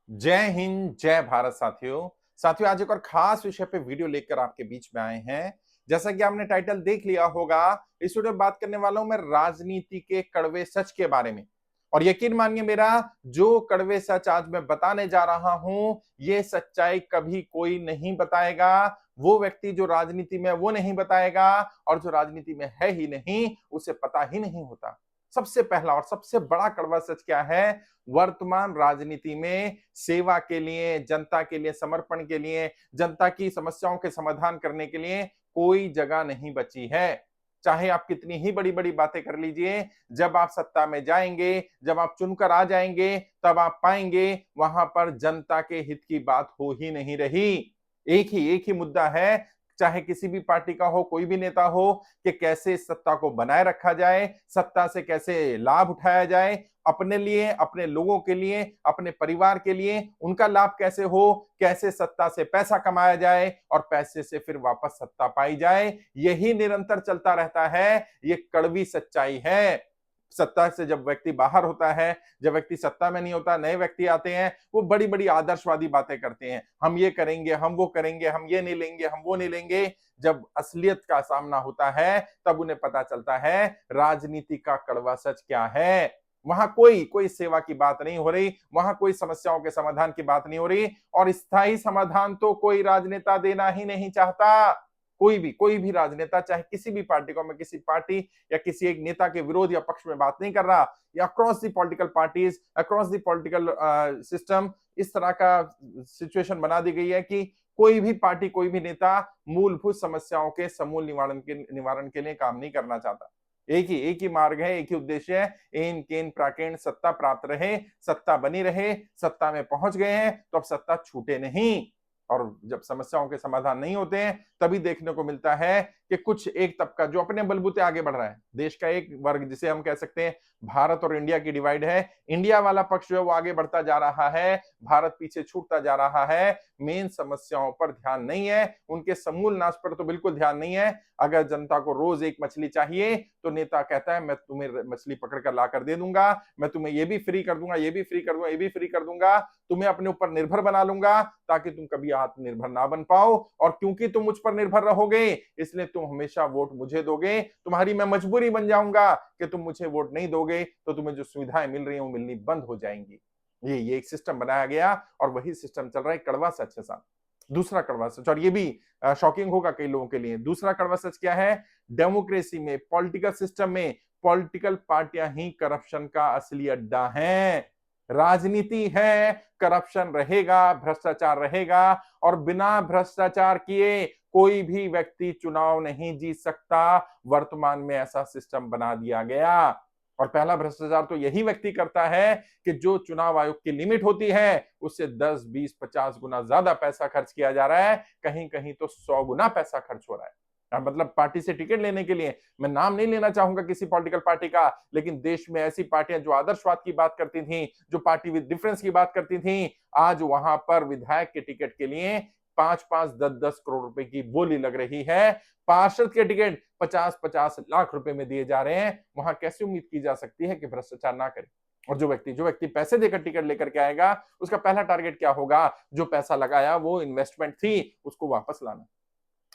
जय हिंद, जय भारत साथियों। साथियों, आज एक और खास विषय पे वीडियो लेकर आपके बीच में आए हैं। जैसा कि आपने टाइटल देख लिया होगा, इस वीडियो में बात करने वाला हूं मैं राजनीति के कड़वे सच के बारे में। और यकीन मानिए मेरा, जो कड़वे सच आज मैं बताने जा रहा हूं, ये सच्चाई कभी कोई नहीं बताएगा। वो व्यक्ति जो राजनीति में वो नहीं बताएगा, और जो राजनीति में है ही नहीं, उसे पता ही नहीं होता। सबसे पहला और सबसे बड़ा कड़वा सच क्या है? वर्तमान राजनीति में सेवा के लिए, जनता के लिए, समर्पण के लिए, जनता की समस्याओं के समाधान करने के लिए कोई जगह नहीं बची है। चाहे आप कितनी ही बड़ी-बड़ी बातें कर लीजिए, जब आप सत्ता में जाएंगे, जब आप चुनकर आ जाएंगे, तब आप पाएंगे वहां पर जनता के हित की बात हो ही नहीं रही। एक ही मुद्दा है, चाहे किसी भी पार्टी का हो, कोई भी नेता हो, कि कैसे इस सत्ता को बनाए रखा जाए, सत्ता से कैसे लाभ उठाया जाए, अपने लिए, अपने लोगों के लिए, अपने परिवार के लिए उनका लाभ कैसे हो, कैसे सत्ता से पैसा कमाया जाए और पैसे से फिर वापस सत्ता पाई जाए, यही निरंतर चलता रहता है। ये कड़वी सच्चाई है। सत्ता से जब व्यक्ति बाहर होता है, जब व्यक्ति सत्ता में नहीं होता, नए व्यक्ति आते हैं, वो बड़ी-बड़ी आदर्शवादी बातें करते हैं। हम ये करेंगे, हम वो करेंगे, हम ये नहीं लेंगे, हम वो नहीं लेंगे। जब असलियत का सामना होता है, तब उन्हें पता चलता है राजनीति का कड़वा सच क्या है। वहां कोई कोई सेवा की बात नहीं हो रही, वहां कोई समस्याओं के समाधान की बात नहीं हो रही, और स्थायी समाधान तो कोई राजनेता देना ही नहीं चाहता। कोई भी राजनेता, चाहे किसी भी पार्टी को, मैं किसी पार्टी या किसी एक नेता के विरोध या पक्ष में बात नहीं कर रहा, या across the political parties, across the political system, इस तरह का सिचुएशन बना दी गई है कि कोई भी पार्टी, कोई भी नेता मूलभूत समस्याओं के समूल निवारण के लिए काम नहीं करना चाहता। एक ही मार्ग है, एक ही उद्देश्य है, एन केन प्राकेण सत्ता प्राप्त रहे, सत्ता बनी रहे। सत्ता में पहुंच गए हैं तो अब सत्ता छूटे नहीं। और जब समस्याओं के समाधान नहीं होते हैं, तभी देखने को मिलता है कि कुछ एक तबका जो अपने बलबूते आगे बढ़ रहा है, देश का एक वर्ग, जिसे हम कह सकते हैं भारत और इंडिया की डिवाइड है, इंडिया वाला पक्ष जो है वो आगे बढ़ता जा रहा है, भारत पीछे छूटता जा रहा है। मेन समस्याओं पर ध्यान नहीं है, उनके समूल नाश पर तो बिल्कुल ध्यान नहीं है। अगर जनता को रोज एक मछली चाहिए, तो नेता कहता है मैं तुम्हें मछली पकड़ कर ला कर दे दूंगा, मैं तुम्हें ये भी फ्री कर दूंगा, ये भी फ्री कर दूंगा, ये भी फ्री कर दूंगा, तुम्हें अपने ऊपर निर्भर बना लूंगा, ताकि तुम कभी आत्मनिर्भर ना बन पाओ। और क्योंकि तुम मुझ पर निर्भर रहोगे, इसलिए तुम हमेशा वोट मुझे दोगे। तुम्हारी मैं मजबूरी बन जाऊंगा कि तुम मुझे वोट नहीं दोगे, तो तुम्हें जो सुविधाएं मिल रही हैं वो मिलनी बंद हो जाएंगी। ये एक सिस्टम बनाया गया, और वही सिस्टम चल रहा है। कड़वा सच है साहब। दूसरा कड़वा सच, और ये भी शॉकिंग होगा कई लोगों के लिए। दूसरा कड़वा सच क्या है? डेमोक्रेसी में, पॉलिटिकल सिस्टम में, पॉलिटिकल पार्टियां ही करप्शन का असली अड्डा हैं। राजनीति है, करप्शन रहेगा, भ्रष्टाचार रहेगा, और बिना भ्रष्टाचार किए कोई भी व्यक्ति चुनाव नहीं जीत सकता। वर्तमान में ऐसा सिस्टम बना दिया गया। और पहला भ्रष्टाचार तो यही व्यक्ति करता है कि जो चुनाव आयोग की लिमिट होती है, उससे 10, 20, 50 गुना ज्यादा पैसा खर्च किया जा रहा है, कहीं कहीं तो 100 गुना पैसा खर्च हो रहा है। मतलब पार्टी से टिकट लेने के लिए, मैं नाम नहीं लेना चाहूंगा किसी पॉलिटिकल पार्टी का, लेकिन देश में ऐसी पार्टियां जो आदर्शवाद की बात करती थी, जो पार्टी विद डिफरेंस की बात करती थी, आज वहां पर विधायक के टिकट के लिए 5-5, 10-10 करोड़ रुपए की बोली लग रही है। पार्षद के टिकट 50-50 लाख रुपए में दिए जा रहे हैं। वहां कैसे उम्मीद की जा सकती है कि भ्रष्टाचार ना करे? और जो व्यक्ति पैसे देकर टिकट लेकर के आएगा, उसका पहला टारगेट क्या होगा? जो पैसा लगाया, वो इन्वेस्टमेंट थी, उसको वापस लाना,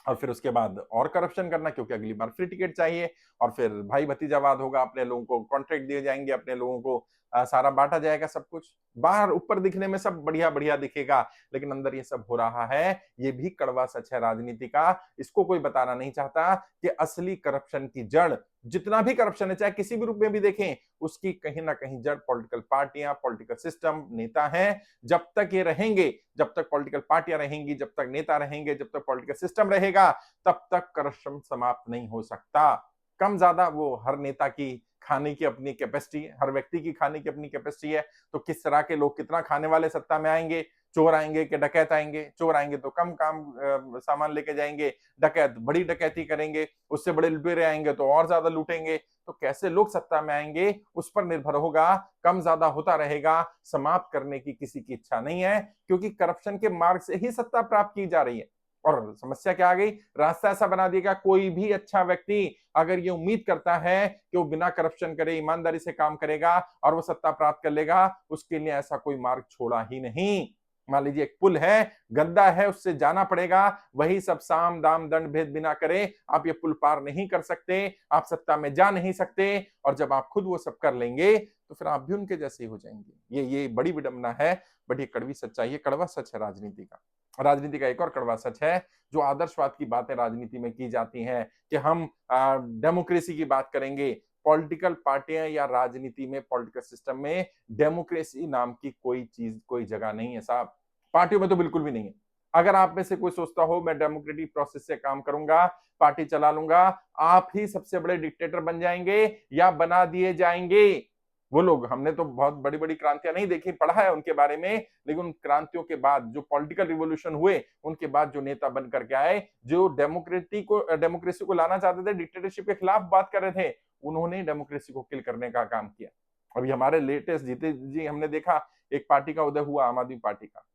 और फिर उसके बाद और करप्शन करना, क्योंकि अगली बार फ्री टिकट चाहिए। और फिर भाई भतीजावाद होगा, अपने लोगों को कॉन्ट्रैक्ट दिए जाएंगे, अपने लोगों को सारा बांटा जाएगा सब कुछ। बाहर ऊपर दिखने में सब बढ़िया बढ़िया दिखेगा, लेकिन अंदर ये सब हो रहा है। ये भी कड़वा सच है राजनीति का। इसको कोई बताना नहीं चाहता कि असली करप्शन की जड़, जितना भी करप्शन है, चाहे किसी भी रूप में भी देखें, उसकी कहीं ना कहीं जड़ पॉलिटिकल पार्टियां, पॉलिटिकल सिस्टम, नेता है। जब तक ये रहेंगे, जब तक पॉलिटिकल पार्टियां रहेंगी, जब तक नेता रहेंगे, जब तक पॉलिटिकल सिस्टम रहेगा, तब तक करप्शन समाप्त नहीं हो सकता। कम ज्यादा वो हर नेता की खाने की अपनी कैपेसिटी है, हर व्यक्ति की खाने की अपनी कैपेसिटी है। तो किस तरह के लोग कितना खाने वाले सत्ता में आएंगे? चोर आएंगे कि डकैत आएंगे? चोर आएंगे तो कम काम सामान लेके जाएंगे, डकैत बड़ी डकैती करेंगे, उससे बड़े लुटेरे आएंगे तो और ज्यादा लूटेंगे। तो कैसे लोग सत्ता में आएंगे, उस पर निर्भर होगा। कम ज्यादा होता रहेगा, समाप्त करने की किसी की इच्छा नहीं है, क्योंकि करप्शन के मार्ग से ही सत्ता प्राप्त की जा रही है। और समस्या क्या आ गई, रास्ता ऐसा बना दिया, कोई भी अच्छा व्यक्ति अगर ये उम्मीद करता है कि वो बिना करप्शन करे ईमानदारी से काम करेगा और वो सत्ता प्राप्त कर लेगा, उसके लिए ऐसा कोई मार्ग छोड़ा ही नहीं। मान लीजिए एक पुल है, गद्दा है, उससे जाना पड़ेगा, वही सब साम दाम दंड भेद बिना करे आप ये पुल पार नहीं कर सकते, आप सत्ता में जा नहीं सकते, और जब आप खुद वो सब कर लेंगे तो फिर आप भी उनके जैसे ही हो जाएंगे। ये बड़ी विडंबना है, बट ये कड़वी सच्चाई है, कड़वा सच है राजनीति का। राजनीति का एक और कड़वा सच है, जो आदर्शवाद की बातें राजनीति में की जाती हैं कि हम डेमोक्रेसी की बात करेंगे। पॉलिटिकल पार्टियां या राजनीति में, पॉलिटिकल सिस्टम में डेमोक्रेसी नाम की कोई चीज, कोई जगह नहीं है साहब। पार्टियों में तो बिल्कुल भी नहीं है। अगर आप में से कोई सोचता हो मैं डेमोक्रेटिक प्रोसेस से काम करूंगा, पार्टी चला लूंगा, आप ही सबसे बड़े डिक्टेटर बन जाएंगे या बना दिए जाएंगे। वो लोग, हमने तो बहुत बड़ी बड़ी क्रांतियां नहीं देखी, पढ़ा है उनके बारे में, लेकिन उन क्रांतियों के बाद जो पॉलिटिकल रिवोल्यूशन हुए, उनके बाद जो नेता बन करके आए, जो डेमोक्रेसी को लाना चाहते थे, डिक्टेटरशिप के खिलाफ बात कर रहे थे, उन्होंने डेमोक्रेसी को किल करने का काम किया। अभी हमारे लेटेस्ट जीते जी हमने देखा, एक पार्टी का उदय हुआ, आम आदमी पार्टी का।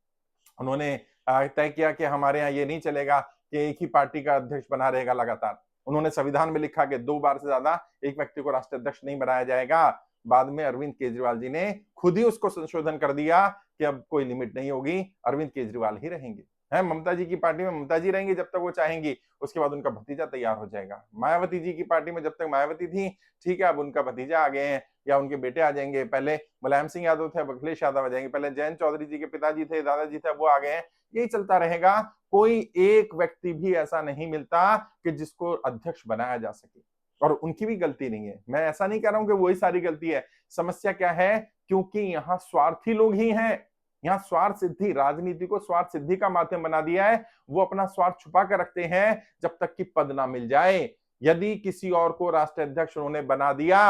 उन्होंने तय किया कि हमारे यहाँ ये नहीं चलेगा कि एक ही पार्टी का अध्यक्ष बना रहेगा लगातार। उन्होंने संविधान में लिखा कि 2 बार से ज्यादा एक व्यक्ति को राष्ट्रीय अध्यक्ष नहीं बनाया जाएगा। बाद में अरविंद केजरीवाल जी ने खुद ही उसको संशोधन कर दिया कि अब कोई लिमिट नहीं होगी, अरविंद केजरीवाल ही रहेंगे। है, ममता जी की पार्टी में ममता जी रहेंगी जब तक वो चाहेंगी, उसके बाद उनका भतीजा तैयार हो जाएगा। मायावती जी की पार्टी में जब तक मायावती थी, ठीक है, अब उनका भतीजा आ गए हैं या उनके बेटे आ जाएंगे। पहले मुलायम सिंह यादव थे, अब अखिलेश यादव आ जाएंगे। पहले जयंत चौधरी जी के पिताजी थे, दादाजी थे, अब वो आ गए हैं। यही चलता रहेगा। कोई एक व्यक्ति भी ऐसा नहीं मिलता कि जिसको अध्यक्ष बनाया जा सके, और उनकी भी गलती नहीं है। मैं ऐसा नहीं कह रहा हूं कि वही सारी गलती है। समस्या क्या है, क्योंकि यहाँ स्वार्थी लोग ही हैं। यहाँ स्वार्थ सिद्धि, राजनीति को स्वार्थ सिद्धि का माध्यम बना दिया है। वो अपना स्वार्थ छुपा कर रखते हैं जब तक कि पद ना मिल जाए। यदि किसी और को राष्ट्रीय अध्यक्ष उन्होंने बना दिया,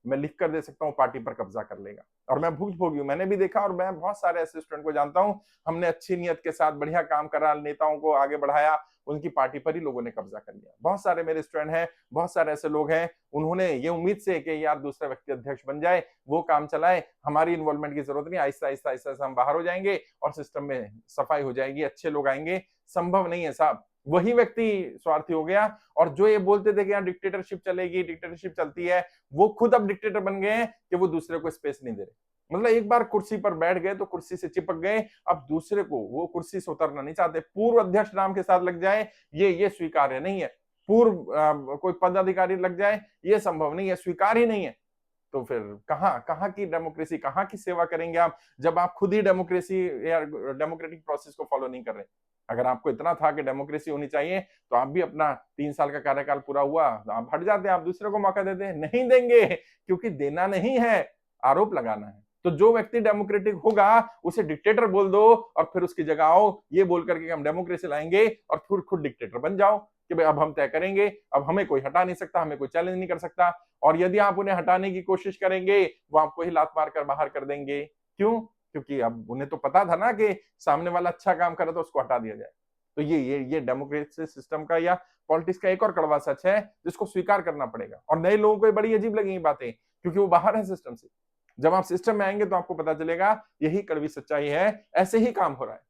मैं लिख कर दे सकता हूं, पार्टी पर कब्जा कर लेगा। और मैं भुक्तभोगी हूं, मैंने भी देखा, और मैं बहुत सारे ऐसे स्टूडेंट को जानता हूं, हमने अच्छी नियत के साथ बढ़िया काम करा, नेताओं को आगे बढ़ाया, उनकी पार्टी पर ही लोगों ने कब्जा कर लिया। बहुत सारे मेरे स्टूडेंट हैं, बहुत सारे ऐसे लोग हैं, उन्होंने ये उम्मीद से कि यार दूसरा व्यक्ति अध्यक्ष बन जाए, वो काम चलाए, हमारी इन्वॉल्वमेंट की जरूरत नहीं, आहिस्ता आहिस्ता आहिस्ता हम बाहर हो जाएंगे और सिस्टम में सफाई हो जाएगी, अच्छे लोग आएंगे। संभव नहीं है साहब। वही व्यक्ति स्वार्थी हो गया, और जो ये बोलते थे कि यहाँ डिक्टेटरशिप चलेगी, डिक्टेटरशिप चलती है, वो खुद अब डिक्टेटर बन गए हैं कि वो दूसरे को स्पेस नहीं दे रहे। मतलब एक बार कुर्सी पर बैठ गए तो कुर्सी से चिपक गए, अब दूसरे को वो कुर्सी से उतरना नहीं चाहते। पूर्व अध्यक्ष नाम के साथ लग जाए, ये स्वीकार्य नहीं है। पूर्व कोई पदाधिकारी लग जाए, ये संभव नहीं है, स्वीकार ही नहीं है। तो फिर कहां की डेमोक्रेसी, कहां की सेवा करेंगे आप, जब आप खुद ही डेमोक्रेसी या डेमोक्रेटिक प्रोसेस को फॉलो नहीं कर रहे। अगर आपको इतना था कि डेमोक्रेसी होनी चाहिए, तो आप भी अपना 3 साल का कार्यकाल पूरा हुआ, आप हट जाते, आप दूसरे को मौका देते। नहीं देंगे, क्योंकि देना नहीं है, आरोप लगाना है। तो जो व्यक्ति डेमोक्रेटिक होगा उसे डिक्टेटर बोल दो, और फिर उसकी जगह आओ ये बोल करके हम डेमोक्रेसी लाएंगे, और फिर खुद डिक्टेटर बन जाओ कि भाई अब हम तय करेंगे, अब हमें कोई हटा नहीं सकता, हमें कोई चैलेंज नहीं कर सकता। और यदि आप उन्हें हटाने की कोशिश करेंगे, वो आपको ही लात मार कर बाहर कर देंगे। क्यों? क्योंकि अब उन्हें तो पता था ना कि सामने वाला अच्छा काम करे तो उसको हटा दिया जाए। तो ये डेमोक्रेसी सिस्टम का या पॉलिटिक्स का एक और कड़वा सच है, जिसको स्वीकार करना पड़ेगा। और नए लोगों को बड़ी अजीब लगेंगी बातें, क्योंकि वो बाहर है सिस्टम से। जब आप सिस्टम में आएंगे तो आपको पता चलेगा यही कड़वी सच्चाई है, ऐसे ही काम हो रहा है।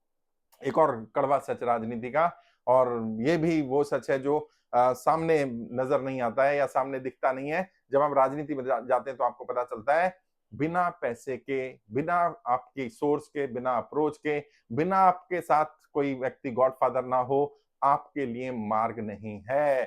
एक और कड़वा सच राजनीति का, और ये भी वो सच है जो सामने नजर नहीं आता है या सामने दिखता नहीं है। जब आप राजनीति में जाते हैं तो आपको पता चलता है, बिना पैसे के, बिना आपकी सोर्स के, बिना अप्रोच के, बिना आपके साथ कोई व्यक्ति गॉडफादर ना हो, आपके लिए मार्ग नहीं है।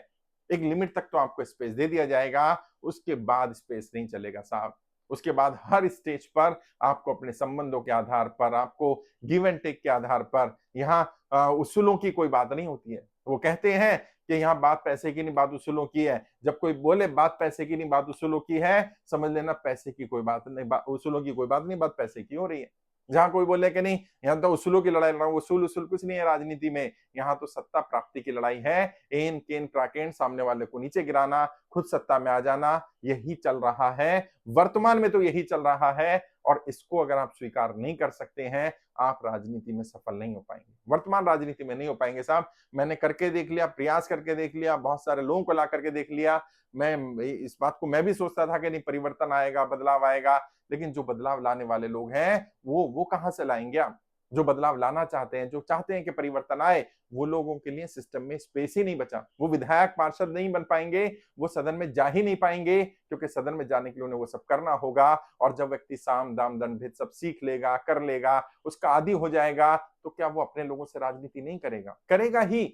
एक लिमिट तक तो आपको स्पेस दे दिया जाएगा, उसके बाद स्पेस नहीं चलेगा साहब। उसके बाद हर स्टेज पर आपको अपने संबंधों के आधार पर, आपको गिव एंड टेक के आधार पर, यहाँ उसूलों की कोई बात नहीं होती है। वो कहते हैं कि यहाँ बात पैसे की नहीं, बात उसूलों की है। जब कोई बोले बात पैसे की नहीं, बात उसूलों की है, समझ लेना पैसे की कोई बात नहीं, उसूलों की कोई बात नहीं, बात पैसे की हो रही है। जहां कोई बोले कि नहीं यहाँ तो उसूलों की लड़ाई लड़ रहा हूं, उसूल उसूल कुछ नहीं है राजनीति में, यहाँ तो सत्ता प्राप्ति की लड़ाई है। एन केन प्राकेन, सामने वाले को नीचे गिराना, खुद सत्ता में आ जाना, यही चल रहा है वर्तमान में, तो यही चल रहा है। और इसको अगर आप स्वीकार नहीं कर सकते हैं, आप राजनीति में सफल नहीं हो पाएंगे, वर्तमान राजनीति में नहीं हो पाएंगे साहब। मैंने करके देख लिया, प्रयास करके देख लिया, बहुत सारे लोगों को ला करके देख लिया। मैं इस बात को मैं भी सोचता था कि नहीं परिवर्तन आएगा, बदलाव आएगा, लेकिन जो बदलाव लाने वाले लोग हैं वो कहां से लाएंगे आप? जो बदलाव लाना चाहते हैं, जो चाहते हैं कि परिवर्तन आए, वो लोगों के लिए सिस्टम में स्पेस ही नहीं बचा। वो विधायक, पार्षद नहीं बन पाएंगे, वो सदन में जा ही नहीं पाएंगे, क्योंकि सदन में जाने के लिए उन्हें वो सब करना होगा। और जब व्यक्ति साम, दाम, दंड, भेद सब सीख लेगा, कर लेगा, उसका आदी हो जाएगा, तो क्या वो अपने लोगों से राजनीति नहीं करेगा? करेगा ही,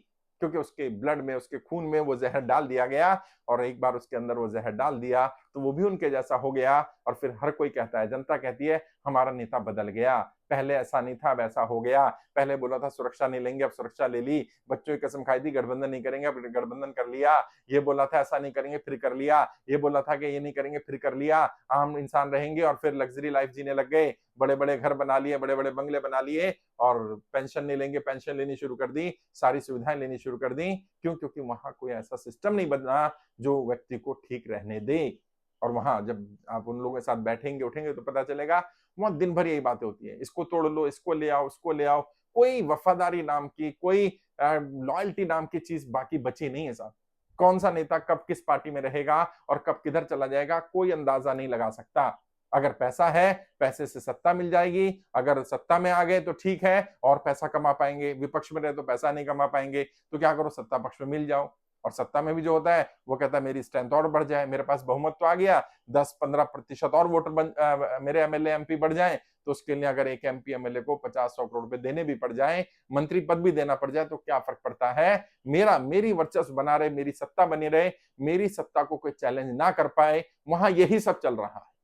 क्योंकि उसके ब्लड में, उसके खून में वो जहर डाल दिया गया, और एक बार उसके अंदर वो जहर डाल दिया तो वो भी उनके जैसा हो गया। और फिर हर कोई कहता है, जनता कहती है हमारा नेता बदल गया, पहले ऐसा नहीं था, वैसा हो गया, पहले बोला था सुरक्षा नहीं लेंगे, अब सुरक्षा ले ली, बच्चों की कसम खाई थी गठबंधन नहीं करेंगे, अब गठबंधन कर लिया, ये बोला था ऐसा नहीं करेंगे, फिर कर लिया, ये बोला था कि ये नहीं करेंगे, फिर कर लिया, आम इंसान रहेंगे, और फिर लग्जरी लाइफ जीने लग गए, बड़े बड़े घर बना लिए, बड़े बड़े बंगले बना लिए, और पेंशन नहीं लेंगे, पेंशन लेनी शुरू कर दी, सारी सुविधाएं लेनी शुरू कर दी। क्यों? क्योंकि वहां कोई ऐसा सिस्टम नहीं बना जो व्यक्ति को ठीक रहने दे। और वहां जब आप उन लोगों के साथ बैठेंगे, उठेंगे, तो पता चलेगा वहां दिन भर यही बातें होती है, इसको तोड़ लो, इसको ले आओ, उसको ले आओ। कोई वफादारी नाम की, कोई लॉयल्टी नाम की चीज बाकी बची नहीं है साहब। कौन सा नेता कब किस पार्टी में रहेगा और कब किधर चला जाएगा, कोई अंदाजा नहीं लगा सकता। अगर पैसा है, पैसे से सत्ता मिल जाएगी, अगर सत्ता में आ गए तो ठीक है और पैसा कमा पाएंगे, विपक्ष में रहे तो पैसा नहीं कमा पाएंगे, तो क्या करो, सत्ता पक्ष में मिल जाओ। और सत्ता में भी जो होता है वो कहता है मेरी स्ट्रेंथ और बढ़ जाए, मेरे पास बहुमत तो आ गया, 10-15% और वोटर मेरे एमएलए एमपी बढ़ जाए, तो उसके लिए अगर एक एमपी एमएलए को 50-100 करोड़ रुपए देने भी पड़ जाए, मंत्री पद भी देना पड़ जाए, तो क्या फर्क पड़ता है? मेरी वर्चस्व बना रहे, मेरी सत्ता बनी रहे, मेरी सत्ता को कोई चैलेंज ना कर पाए, वहां यही सब चल रहा है।